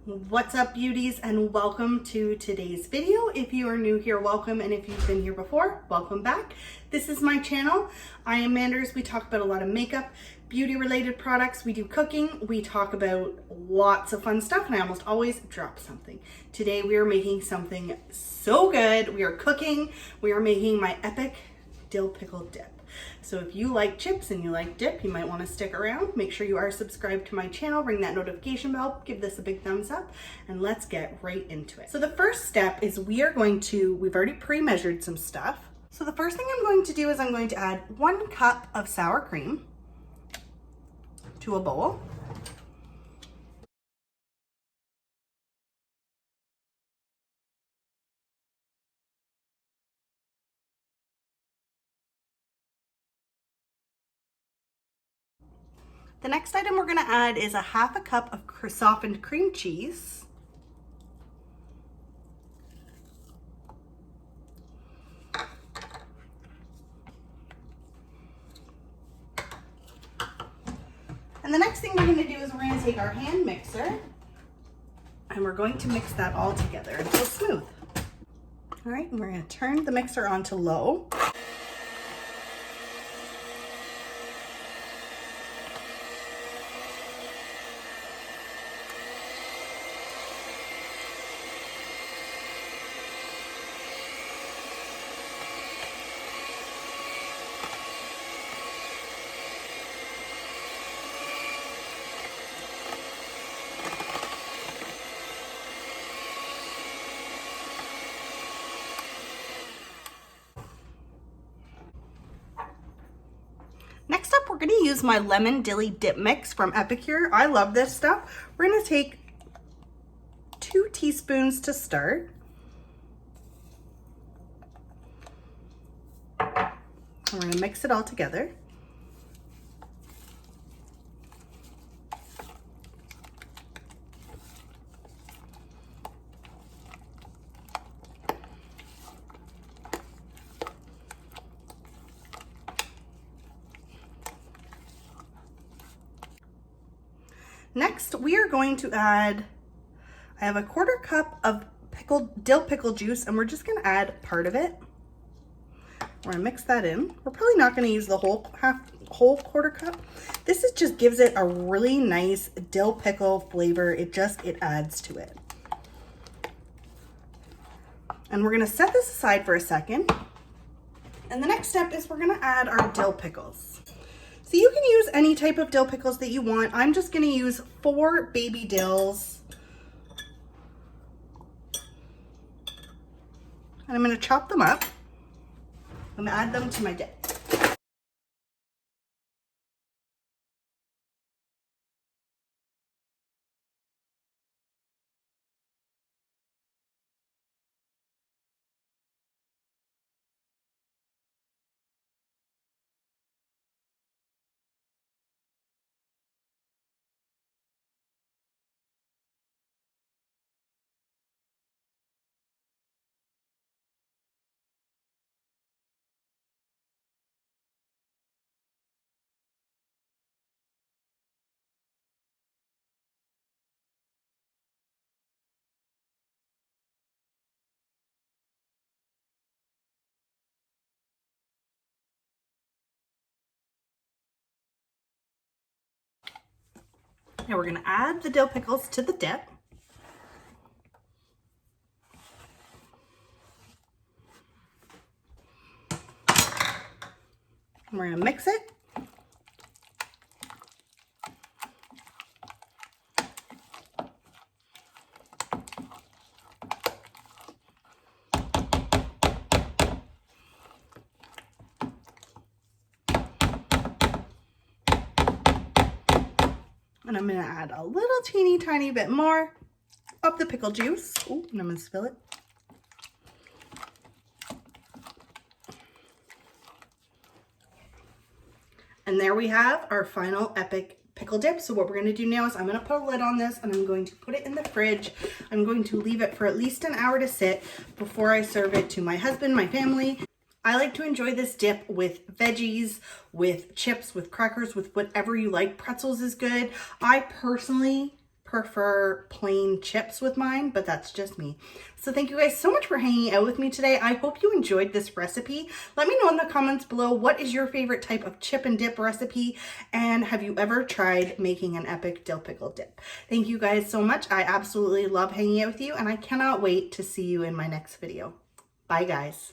What's up, beauties, and welcome to today's video. If you are new here, welcome, and if you've been here before, welcome back. This is my channel. I am Manders. We talk about a lot of makeup, beauty related products. We do cooking. We talk about lots of fun stuff, and I almost always drop something. Today we are making something so good. We are cooking. We are making my epic dill pickle dip. So if you like chips and you like dip, you might want to stick around. Make sure you are subscribed to my channel, ring that notification bell, give this a big thumbs up, and let's get right into it. So the first step is we've already pre-measured some stuff. So the first thing I'm going to do is I'm going to add 1 cup of sour cream to a bowl. The next item we're going to add is a 1/2 cup of softened cream cheese. And the next thing we're going to do is we're going to take our hand mixer and we're going to mix that all together until it's smooth. All right, and we're going to turn the mixer on to low. Next up, we're going to use my Lemon Dilly dip mix from Epicure. I love this stuff. We're going to take 2 teaspoons to start. And we're going to mix it all together. Next, we are going to add, I have a 1/4 cup of dill pickle juice, and we're just going to add part of it. We're going to mix that in. We're probably not going to use the whole 1/4 cup. This just gives it a really nice dill pickle flavor. It adds to it. And we're going to set this aside for a second. And the next step is we're going to add our dill pickles. So you can use any type of dill pickles that you want. I'm just going to use 4 baby dills. And I'm going to chop them up. I'm going to add them to my dip. Now we're going to add the dill pickles to the dip. And we're going to mix it. And I'm going to add a little teeny tiny bit more of the pickle juice. Oh, and I'm going to spill it. And there we have our final epic pickle dip. So what we're going to do now is I'm going to put a lid on this and I'm going to put it in the fridge. I'm going to leave it for at least an hour to sit before I serve it to my husband, my family. I like to enjoy this dip with veggies, with chips, with crackers, with whatever you like. Pretzels is good. I personally prefer plain chips with mine, but that's just me. So thank you guys so much for hanging out with me today. I hope you enjoyed this recipe. Let me know in the comments below, what is your favorite type of chip and dip recipe? And have you ever tried making an epic dill pickle dip? Thank you guys so much. I absolutely love hanging out with you, and I cannot wait to see you in my next video. Bye guys.